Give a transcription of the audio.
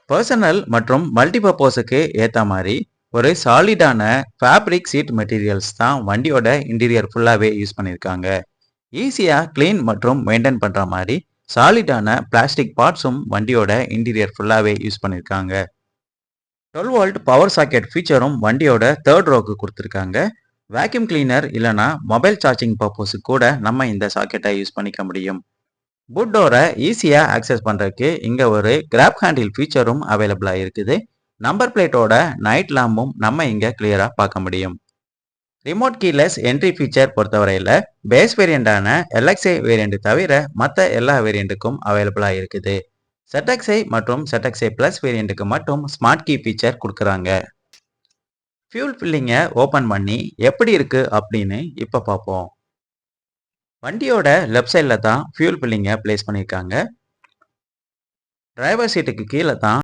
Personal மற்றும் மல்டிபர்போஸுக்கு ஏற்ற மாதிரி ஒரு சாலிடான ஃபேப்ரிக் சீட் மெட்டீரியல்ஸ் தான் வண்டியோட இன்டீரியர் ஃபுல்லாகவே யூஸ் பண்ணியிருக்காங்க. ஈஸியாக க்ளீன் மற்றும் மெயின்டைன் பண்ணுற மாதிரி சாலிடான பிளாஸ்டிக் பார்ட்ஸும் வண்டியோட இன்டீரியர் ஃபுல்லாகவே யூஸ் பண்ணியிருக்காங்க. 12 வோல்ட் பவர் சாக்கெட் ஃபீச்சரும் வண்டியோட தேர்ட் ரோக்கு கொடுத்துருக்காங்க. வேக்யூம் கிளீனர் இல்லைனா மொபைல் சார்ஜிங் பர்பஸுக்கு கூட நம்ம இந்த சாக்கெட்டை யூஸ் பண்ணிக்க முடியும். புட் டோரை ஈஸியாக ஆக்சஸ் பண்ணுறதுக்கு இங்கே ஒரு கிராப் ஹேண்டில் ஃபீச்சரும் அவைலபிளாக இருக்குது. நம்பர் பிளேட்டோட நைட் லேம்பும் நம்ம இங்கே கிளியராக பார்க்க முடியும். ரிமோட் கீலெஸ் என்ட்ரி ஃபீச்சர் பொறுத்தவரையில் பேஸ் வேரியண்டான எல்எக்ஸ்ஐ வேரியண்ட் தவிர மற்ற எல்லா வேரியண்ட்டுக்கும் அவைலபிளாக இருக்குது. ZXi மற்றும் ZXi Plus வேரியண்ட்டுக்கு மட்டும் ஸ்மார்ட் கீ ஃபீச்சர் கொடுக்குறாங்க. ஃபியூல் ஃபில்லிங்கை ஓப்பன் பண்ணி எப்படி இருக்கு அப்படின்னு இப்போ பார்ப்போம். வண்டியோட லெஃப்ட் சைடில் தான் ஃபியூல் ஃபில்லிங்கை பிளேஸ் பண்ணியிருக்காங்க. டிரைவர் சீட்டுக்கு கீழே தான்